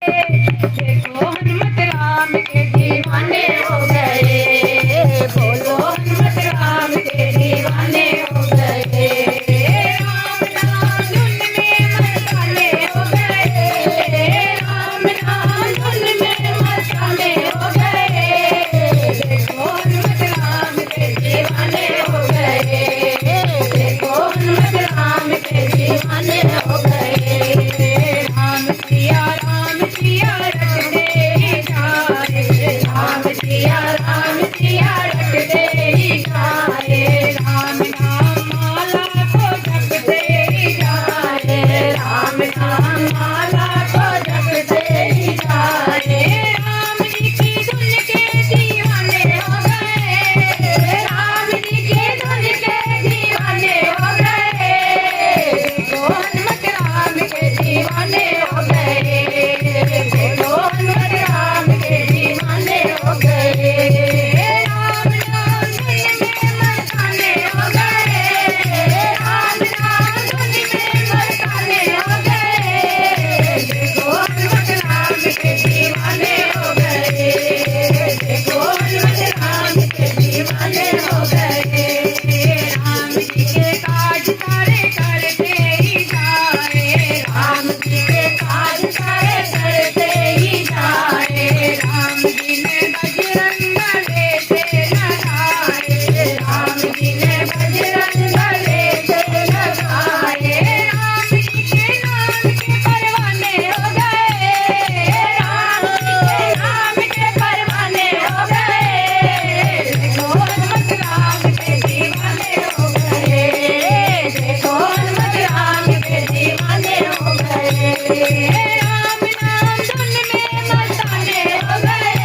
देखो हनुमत राम के दीवाने हो गए, बोलो हनुमत राम के दीवाने हो गए। राम नाम धुन में मस्ताने हो गए, राम नाम धुन में मस्ताने हो गए। देखो हनुमत राम के दीवाने हो गए, देखो हनुमत राम के दीवाने हो गए। राम सिया रटते ही जाए, राम सिया रटते ही जाए। राम नाम माला को जपते ही जाए, राम नाम माला को जपते ही जाए। राम जी की धुन के दीवाने हो गए, राम जी की धुन के दीवाने हो गए। देखो हनुमत राम के दीवाने हो गए, देखो हनुमत राम के दीवाने हो गए। राम नाम धुन में मस्ताने हो गए, राम नाम धुन में मस्ताने हो गए। देखो हनुमत राम के दीवाने हो गए, देखो हनुमत राम के दीवाने हो गए। राम जी के काज सारे करते ही जाए, राम जी के काज सारे करते ही जाए। राम जी ने बजरंग बली से लगाए, राम जी ने बजरंग बली से लगाए। राम जी के नाम के परवाने हो गए, राम जी के नाम के परवाने हो गए। देखो हनुमत राम के दीवाने हो गए, देखो हनुमत राम के दीवाने हो गए। राम नाम धुन में मस्ताने हो गए,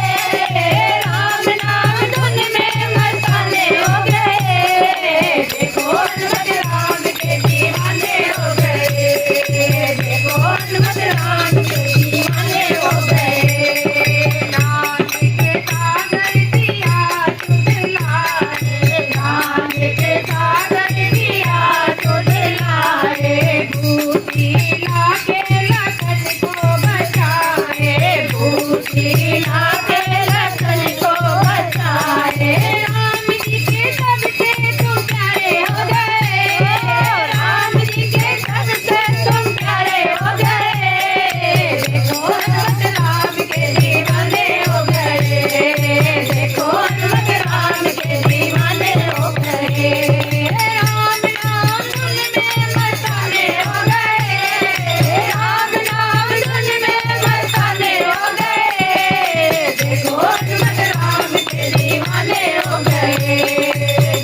राम नाम धुन में मस्ताने हो गए। देखो हनुमत राम के दीवाने हो गए, देखो हनुमत राम के दीवाने हो गए। नाम के सागर दिया तुझलाए, नाम के सागर दिया तुझलाए। बूटी लाके लखन को बचाए, बूटी लाके लखन को बचाए। राम जी के सबसे तुम प्यारे हो गए, राम जी के सबसे तुम प्यारे हो गए। देखो हनुमत राम के दीवाने हो गए, देखो हनुमत राम के दीवाने हो गए। राम नाम धुन में मस्ताने हो गए, राम नाम धुन में मस्ताने हो गए। देखो हनुमत राम के दीवाने हो गए,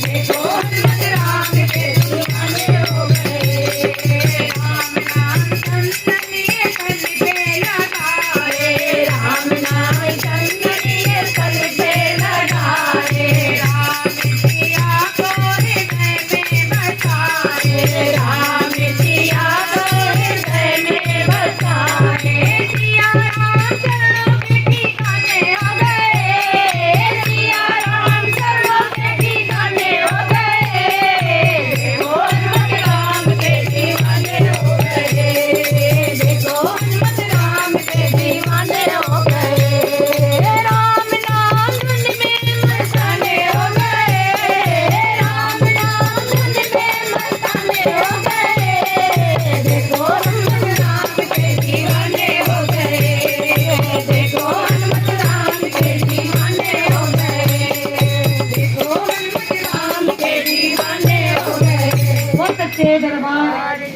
देखो हनुमत राम के दीवाने हो गए। राम नाम चंदनिए तन पे लगाए, राम नाम चंदनिए तन पे लगाए। राम सिया को हृदय में बसाए, राम सिया को हृदय में बसाए। सिया राम चरणों के ठिकाने हो गए, सिया राम चरणों के ठिकाने हो गए। देखो हनुमत राम के दीवाने हो गए, देखो हनुमत राम के दीवाने हो गए। राम नाम धुन में मस्ताने हो गए, राम नाम धुन में मस्ताने हो गए। देखो हनुमत राम के दीवाने हो गए, देखो हनुमत राम के दीवाने हो गए, देखो हनुमत राम के दीवाने हो गए। बहुत अच्छे दरबार।